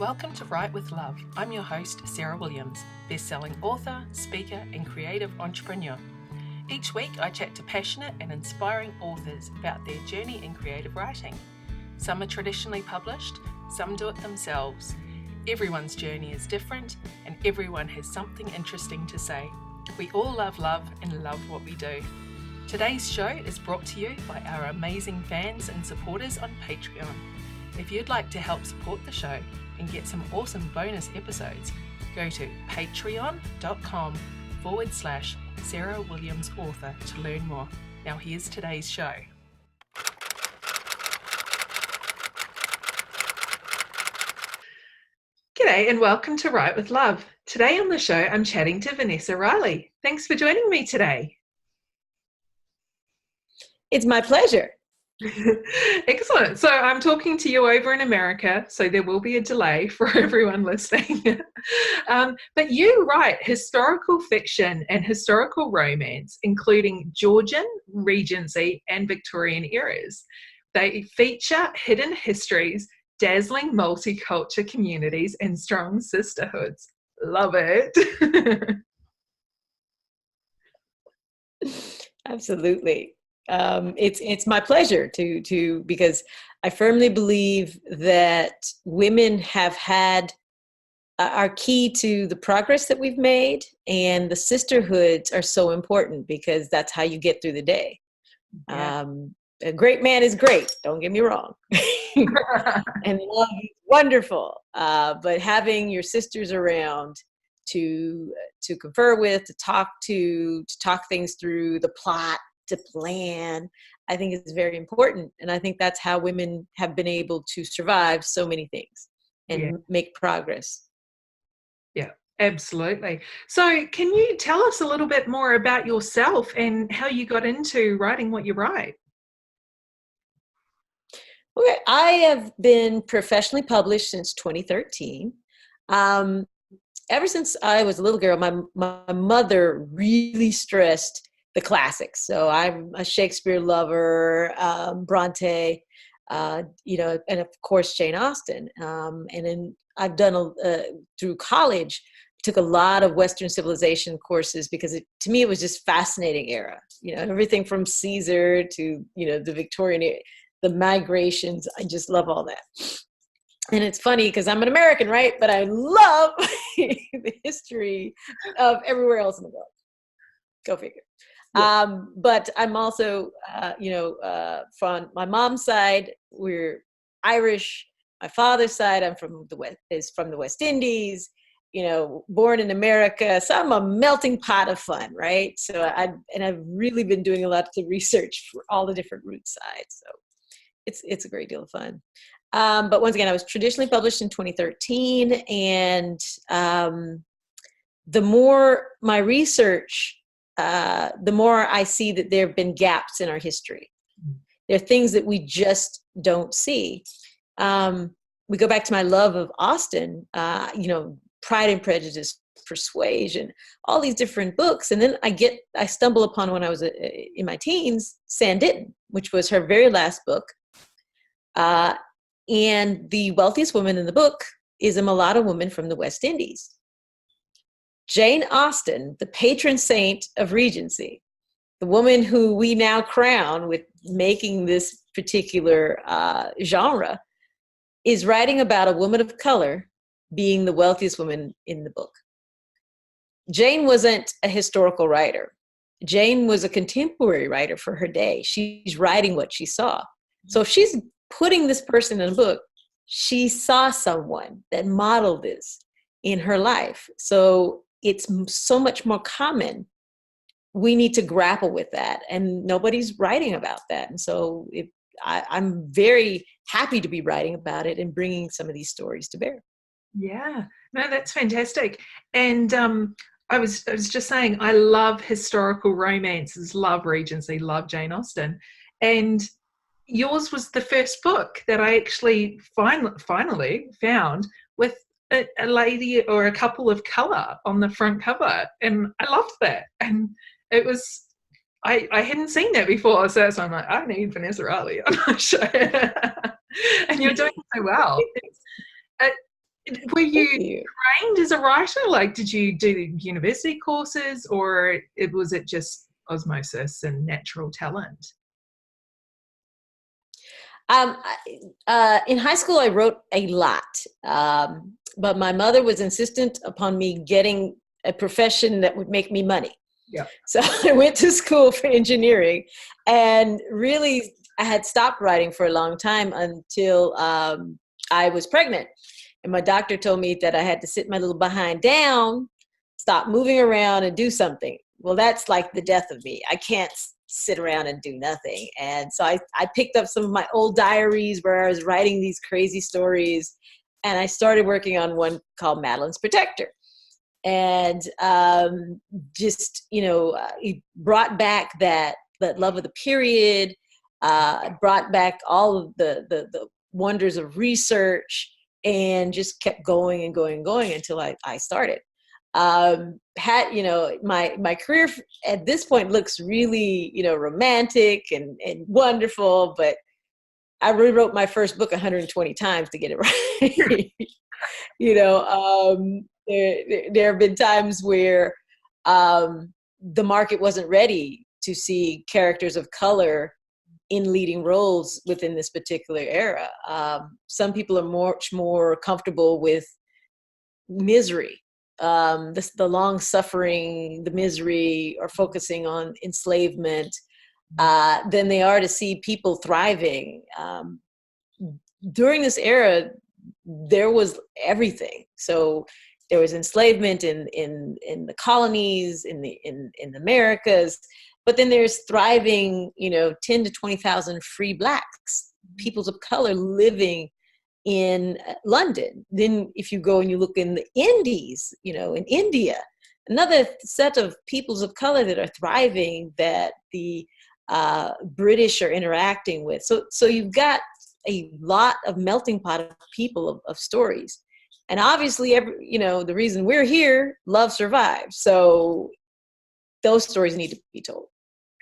Welcome to Write with Love. I'm your host, Sarah Williams, best-selling author, speaker, and creative entrepreneur. Each week, I chat to passionate and inspiring authors about their journey in creative writing. Some are traditionally published, some do it themselves. Everyone's journey is different, and everyone has something interesting to say. We all love love and love what we do. Today's show is brought to you by our amazing fans and supporters on Patreon. If you'd like to help support the show and get some awesome bonus episodes, go to patreon.com/Sarah Williams Author to learn more. Now here's today's show. G'day and welcome to Write with Love. Today on the show, I'm chatting to Vanessa Riley. Thanks for joining me today. It's my pleasure. Excellent. So I'm talking to you over in America, so there will be a delay for everyone listening. But you write historical fiction and historical romance, including Georgian, Regency, and Victorian eras. They feature hidden histories, dazzling multicultural communities, and strong sisterhoods. Love it. Absolutely. It's my pleasure to because I firmly believe that women have had are key to the progress that we've made, and the sisterhoods are so important because that's how you get through the day. Yeah. A great man is great, don't get me wrong. And love is wonderful. But having your sisters around to confer with, to talk things through, the plot, to plan, I think is very important. And I think that's how women have been able to survive so many things and make progress. Yeah, absolutely. So can you tell us a little bit more about yourself and how you got into writing what you write? Okay, I have been professionally published since 2013. Ever since I was a little girl, my mother really stressed the classics. So I'm a Shakespeare lover, Bronte, and of course Jane Austen. And then I've done through college, took a lot of Western civilization courses because to me it was just fascinating era. You know, everything from Caesar to the Victorian era, the migrations. I just love all that. And it's funny because I'm an American, right? But I love the history of everywhere else in the world. Go figure. Yeah. But I'm also, from my mom's side, we're Irish. My father's side, I'm from the West Indies. Born in America, so I'm a melting pot of fun, right? So I've really been doing a lot to research for all the different root sides. So it's a great deal of fun. But once again, I was traditionally published in 2013, and the more my research, the more I see that there have been gaps in our history. There are things that we just don't see. We go back to my love of Austen, Pride and Prejudice, Persuasion, all these different books. And then I stumble upon, when I was in my teens, Sanditon, which was her very last book. And the wealthiest woman in the book is a mulatto woman from the West Indies. Jane Austen, the patron saint of Regency, the woman who we now crown with making this particular genre, is writing about a woman of color being the wealthiest woman in the book. Jane wasn't a historical writer. Jane was a contemporary writer for her day. She's writing what she saw. So if she's putting this person in a book, she saw someone that modeled this in her life. So it's so much more common. We need to grapple with that, and nobody's writing about that. And so I'm very happy to be writing about it and bringing some of these stories to bear. Yeah, no, that's fantastic. And I was just saying, I love historical romances, love Regency, love Jane Austen, and yours was the first book that I actually finally found with a lady or a couple of colour on the front cover, and I loved that. And it was, I hadn't seen that before, so I'm like, I need Vanessa Riley on my show. And you're doing so well. Were you Thank you. trained as a writer? Like, did you do university courses, or was it just osmosis and natural talent? In high school, I wrote a lot, but my mother was insistent upon me getting a profession that would make me money. Yeah. So I went to school for engineering, and really, I had stopped writing for a long time until I was pregnant. And my doctor told me that I had to sit my little behind down, stop moving around, and do something. Well, that's like the death of me. I can't sit around and do nothing. And so I picked up some of my old diaries where I was writing these crazy stories. And I started working on one called Madeline's Protector. And just, it brought back that love of the period, brought back all of the wonders of research, and just kept going and going and going until I started. My career at this point looks really, romantic and wonderful, but I rewrote my first book 120 times to get it right. There have been times where the market wasn't ready to see characters of color in leading roles within this particular era. Some people are much more comfortable with misery, the long suffering, the misery, or focusing on enslavement, than they are to see people thriving. During this era, there was everything. So there was enslavement in the colonies, in the Americas, but then there's thriving, 10 to 20,000 free blacks, peoples of color living in London. Then if you go and you look in the Indies, in India, another set of peoples of color that are thriving, that the British are interacting with. So you've got a lot of melting pot of people, of stories. And obviously, the reason we're here, love survives. So those stories need to be told.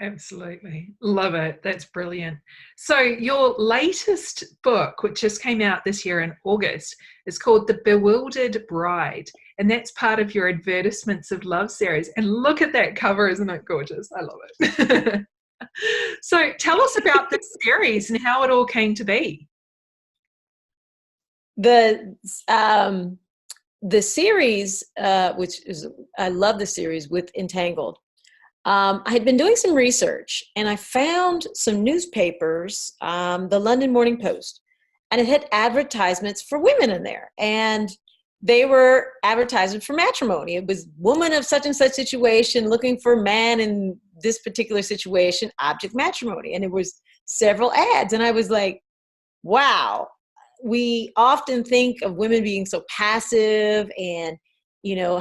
Absolutely. Love it. That's brilliant. So your latest book, which just came out this year in August, is called The Bewildered Bride. And that's part of your Advertisements of Love series. And look at that cover. Isn't it gorgeous? I love it. So tell us about this series and how it all came to be. The series, which is, I love the series with Entangled. I had been doing some research, and I found some newspapers, the London Morning Post, and it had advertisements for women in there. And they were advertisements for matrimony. It was woman of such and such situation looking for man in this particular situation, object matrimony. And it was several ads. And I was like, wow, we often think of women being so passive and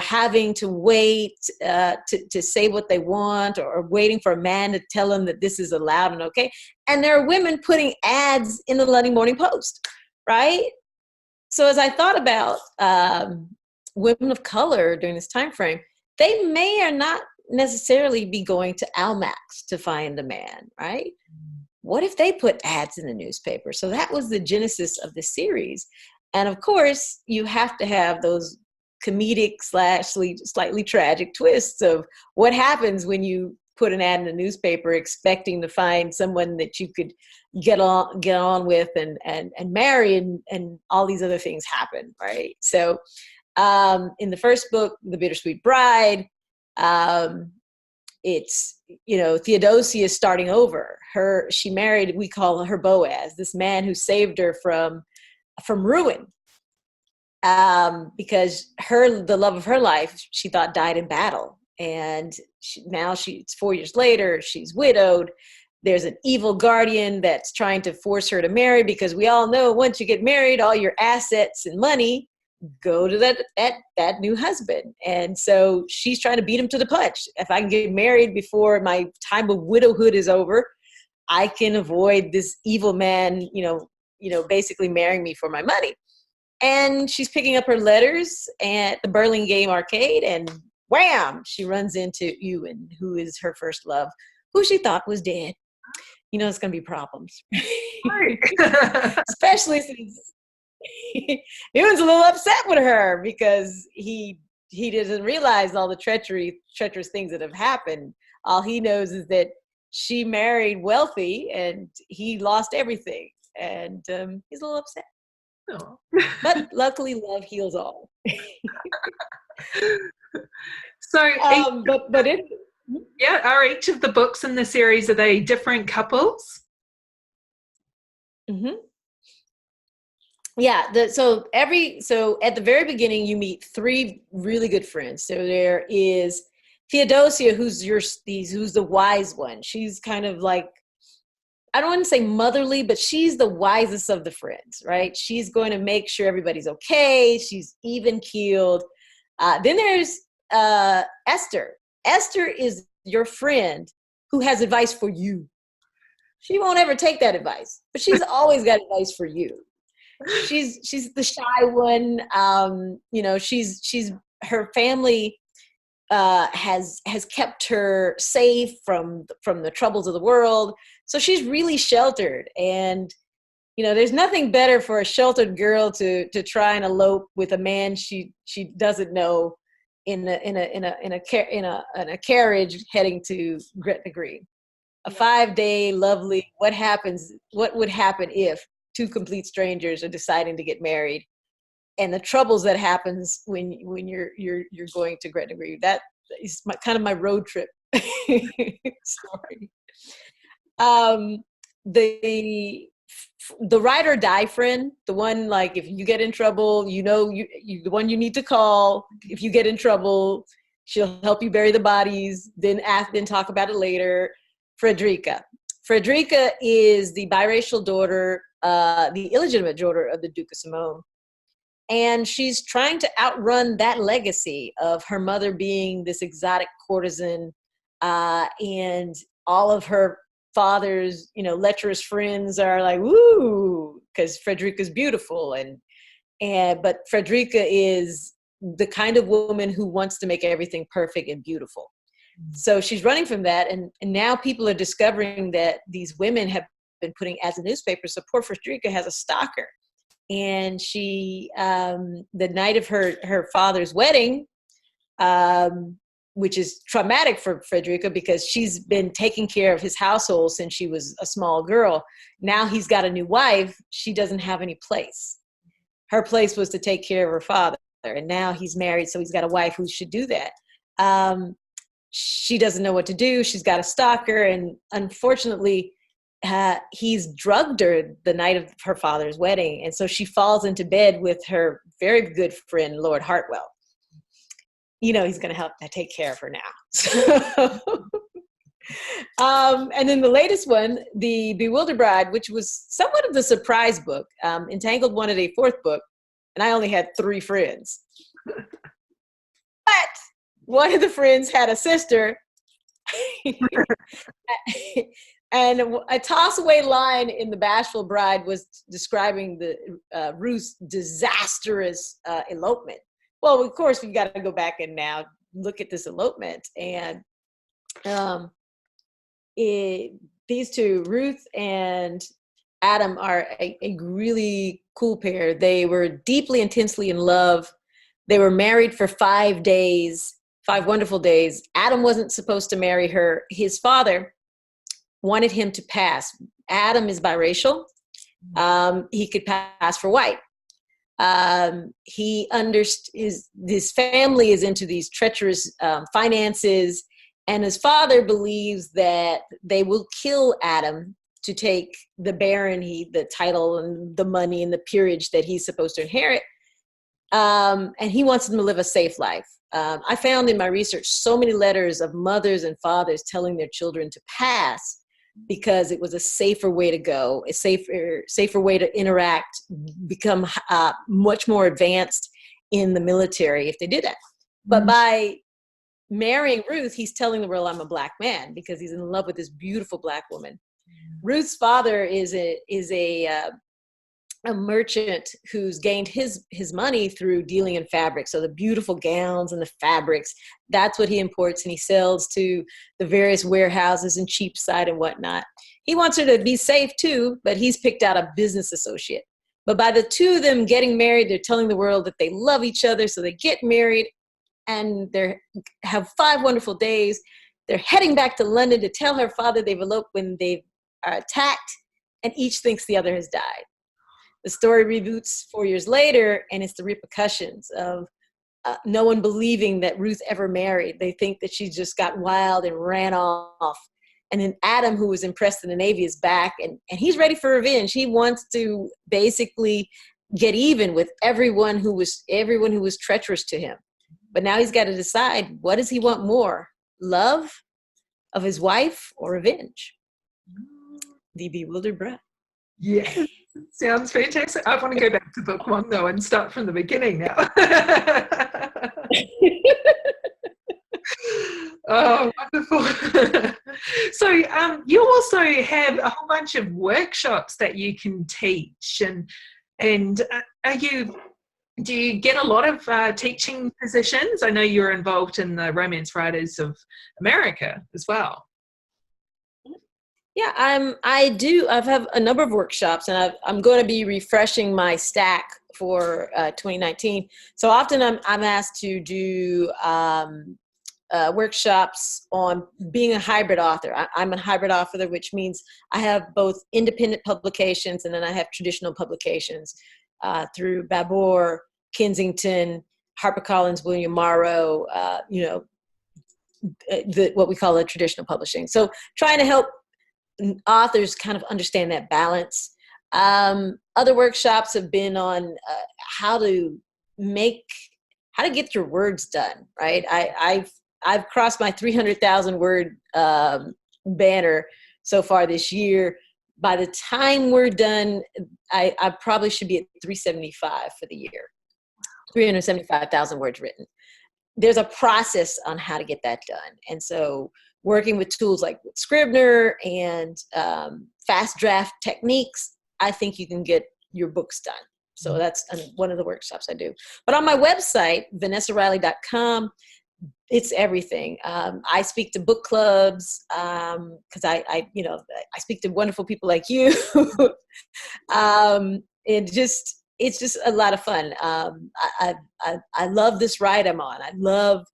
having to wait to say what they want, or waiting for a man to tell them that this is allowed and okay. And there are women putting ads in the London Morning Post, right? So as I thought about women of color during this time frame, they may or not necessarily be going to Almax to find a man, right? What if they put ads in the newspaper? So that was the genesis of the series. And of course, you have to have those comedic / slightly tragic twists of what happens when you put an ad in a newspaper expecting to find someone that you could get on with and marry, and all these other things happen, right? So in the first book, The Bittersweet Bride, it's, Theodosia is starting over. She married, we call her Boaz, this man who saved her from ruin, because the love of her life, she thought, died in battle. And it's 4 years later, she's widowed. There's an evil guardian that's trying to force her to marry, because we all know once you get married, all your assets and money go to that new husband. And so she's trying to beat him to the punch. If I can get married before my time of widowhood is over, I can avoid this evil man, basically marrying me for my money. And she's picking up her letters at the Burlingame Arcade, and wham, she runs into Ewan, who is her first love, who she thought was dead. It's going to be problems. Right. Especially since he was a little upset with her because he doesn't realize all the treacherous things that have happened. All he knows is that she married wealthy and he lost everything, and he's a little upset. Oh. But luckily, love heals all. So, but it. yeah, are each of the books in the series, are they different couples? Mm-hmm. Yeah. So at the very beginning, you meet three really good friends. So there is Theodosia, who's the wise one. She's kind of like, I don't want to say motherly, but she's the wisest of the friends, right? She's going to make sure everybody's okay. She's even keeled. Then there's Esther. Esther is your friend who has advice for you. She won't ever take that advice, but she's always got advice for you. She's the shy one. She's her family has kept her safe from the troubles of the world. So she's really sheltered, and there's nothing better for a sheltered girl to try and elope with a man she doesn't know in a carriage heading to Gretna Green. A 5-day lovely. What would happen if two complete strangers are deciding to get married, and the troubles that happens when you're going to Gretna Green. That is kind of my road trip story. The ride or die friend, the one, like, if you get in trouble, you the one you need to call. If you get in trouble, she'll help you bury the bodies, then talk about it later. Frederica is the biracial daughter, the illegitimate daughter of the Duke of Simone. And she's trying to outrun that legacy of her mother being this exotic courtesan, and all of her father's, lecherous friends are like, woo, because Frederica's beautiful, but Frederica is the kind of woman who wants to make everything perfect and beautiful. So she's running from that, and now people are discovering that these women have been putting ads in newspapers. So poor Frederica has a stalker. And she, the night of her father's wedding, which is traumatic for Frederica because she's been taking care of his household since she was a small girl. Now he's got a new wife. She doesn't have any place. Her place was to take care of her father. And now he's married, so he's got a wife who should do that. She doesn't know what to do. She's got a stalker. And unfortunately, he's drugged her the night of her father's wedding. And so she falls into bed with her very good friend, Lord Hartwell. He's going to help take care of her now. And then the latest one, The Bewildered Bride, which was somewhat of the surprise book. Entangled wanted a fourth book, and I only had 3 friends. But one of the friends had a sister. And a toss-away line in The Bashful Bride was describing Ruth's disastrous elopement. Well, of course, we've got to go back and now look at this elopement. And these two, Ruth and Adam, are a really cool pair. They were deeply, intensely in love. They were married for 5 days, 5 wonderful days. Adam wasn't supposed to marry her. His father wanted him to pass. Adam is biracial. He could pass for white. His family is into these treacherous finances, and his father believes that they will kill Adam to take the barony, the title and the money and the peerage that he's supposed to inherit. And he wants him to live a safe life. I found in my research so many letters of mothers and fathers telling their children to pass because it was a safer way to go, a safer way to interact, become much more advanced in the military if they did that. But by marrying Ruth, he's telling the world, I'm a black man, because he's in love with this beautiful black woman. Ruth's father is a merchant who's gained his money through dealing in fabric. So the beautiful gowns and the fabrics, that's what he imports, and he sells to the various warehouses in Cheapside and whatnot. He wants her to be safe too, but he's picked out a business associate. But by the two of them getting married, they're telling the world that they love each other. So they get married and they have 5 wonderful days. They're heading back to London to tell her father they've eloped when they are attacked, and each thinks the other has died. The story reboots 4 years later, and it's the repercussions of no one believing that Ruth ever married. They think that she just got wild and ran off. And then Adam, who was impressed in the Navy, is back, and he's ready for revenge. He wants to basically get even with everyone who was treacherous to him. But now he's got to decide, what does he want more? Love of his wife or revenge? The bewildered bride. Yes, sounds fantastic. I want to go back to book 1 though and start from the beginning now. Oh, wonderful. So you also have a whole bunch of workshops that you can teach, and do you get a lot of teaching positions? I know you're involved in the Romance Writers of America as well. Yeah, I do. I have a number of workshops, and I'm going to be refreshing my stack for 2019. So often I'm asked to do workshops on being a hybrid author. I'm a hybrid author, which means I have both independent publications and then I have traditional publications through Babor, Kensington, HarperCollins, William Morrow, what we call a traditional publishing. So trying to help authors kind of understand that balance. Other workshops have been on how to get your words done, right? I've crossed my 300,000 word banner so far this year. By the time we're done, I probably should be at 375 for the year, 375,000 words written. There's a process on how to get that done. And so working with tools like Scrivener and fast draft techniques, I think you can get your books done. So that's one of the workshops I do. But on my website, vanessariley.com, it's everything. I speak to book clubs because I speak to wonderful people like you. It's just a lot of fun. I love this ride I'm on. I love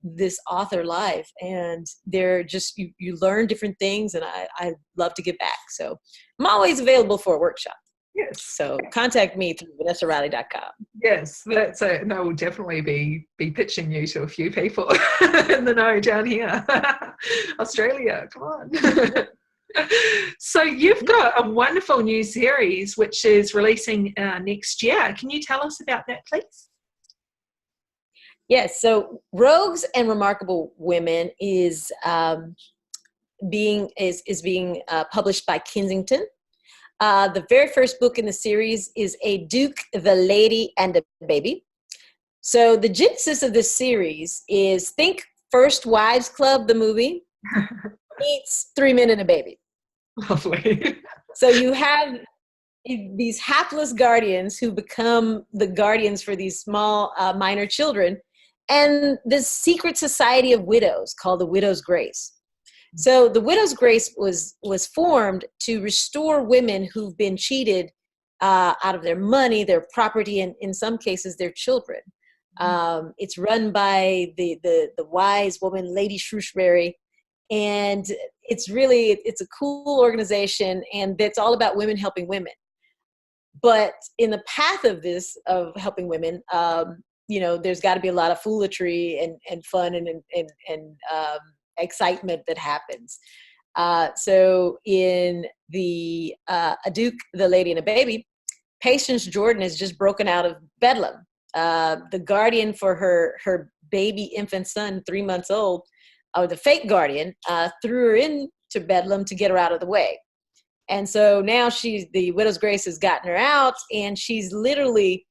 this author life, and they're just you learn different things, and I love to give back. So I'm always available for a workshop. Yes. So contact me through vanessariley.com. Yes, that's it. And I will definitely be pitching you to a few people in the know down here. Australia, come on. So you've got a wonderful new series which is releasing next year. Can you tell us about that, please? Yes, so Rogues and Remarkable Women is being published by Kensington. The very first book in the series is A Duke, the Lady, and a Baby. So the genesis of this series is, think First Wives Club, the movie, meets 3 Men and a Baby. Lovely. So you have these hapless guardians who become the guardians for these small minor children, and this secret society of widows called the Widow's Grace. So the Widow's Grace was formed to restore women who've been cheated out of their money, their property, and in some cases their children. It's run by the wise woman, Lady Shrewsbury, and it's a cool organization, and it's all about women helping women. But in the path of this, of helping women, there's got to be a lot of foolery and fun and excitement that happens. So in the A Duke, the Lady, and a Baby, Patience Jordan has just broken out of Bedlam. The guardian for her baby infant son, 3 months old, or the fake guardian, threw her into Bedlam to get her out of the way. And so now the Widow's Grace has gotten her out, and she's literally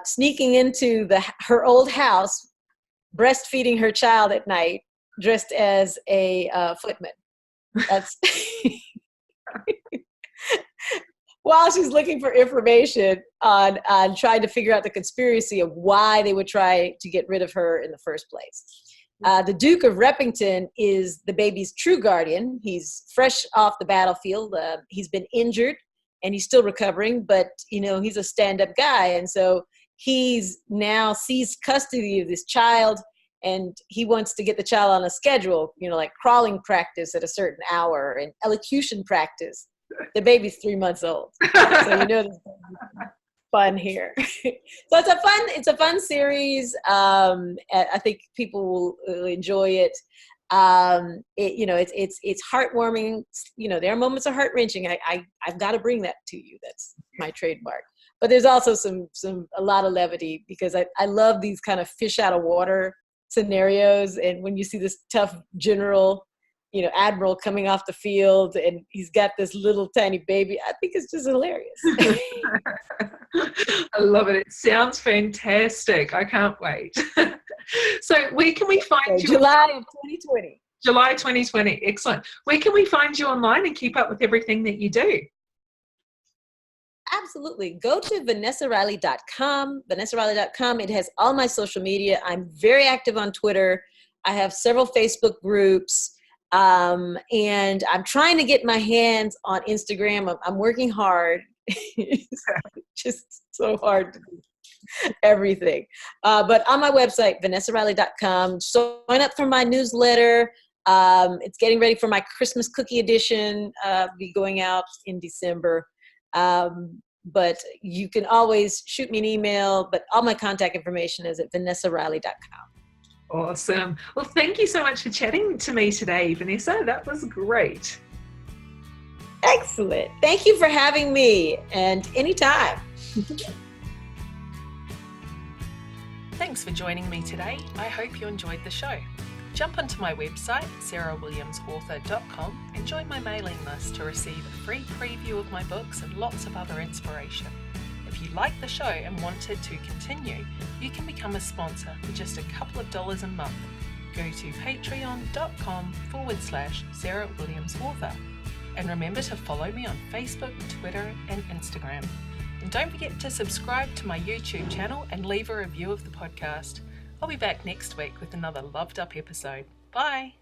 sneaking into her old house, breastfeeding her child at night, dressed as a footman. That's while she's looking for information on trying to figure out the conspiracy of why they would try to get rid of her in the first place. The Duke of Repington is the baby's true guardian. He's fresh off the battlefield. He's been injured and he's still recovering, but he's a stand-up guy, and so he's now seized custody of this child, and he wants to get the child on a schedule, like crawling practice at a certain hour and elocution practice. The baby's 3 months old, so there's fun here. So it's a fun series. I think people will enjoy it. It's heartwarming. There are moments of heart wrenching. I've got to bring that to you. That's my trademark. But there's also a lot of levity, because I love these kind of fish out of water scenarios. And when you see this tough general, admiral coming off the field, and he's got this little tiny baby, I think it's just hilarious. I love it. It sounds fantastic. I can't wait. So where can we find you? July of 2020. July 2020. Excellent. Where can we find you online and keep up with everything that you do? Absolutely. Go to vanessariley.com. vanessariley.com. It has all my social media. I'm very active on Twitter. I have several Facebook groups. And I'm trying to get my hands on Instagram. I'm working hard. It's just so hard to do everything. But on my website, vanessariley.com, sign up for my newsletter. It's getting ready for my Christmas cookie edition, be going out in December. But you can always shoot me an email, but all my contact information is at vanessariley.com. Awesome. Well, thank you so much for chatting to me today, Vanessa. That was great. Excellent. Thank you for having me, and anytime. Thanks for joining me today. I hope you enjoyed the show. Jump onto my website, sarahwilliamsauthor.com, and join my mailing list to receive a free preview of my books and lots of other inspiration. If you like the show and want it to continue, you can become a sponsor for just a couple of dollars a month. Go to patreon.com/Sarah Williams Author. And remember to follow me on Facebook, Twitter, and Instagram. And don't forget to subscribe to my YouTube channel and leave a review of the podcast. I'll be back next week with another loved up episode. Bye!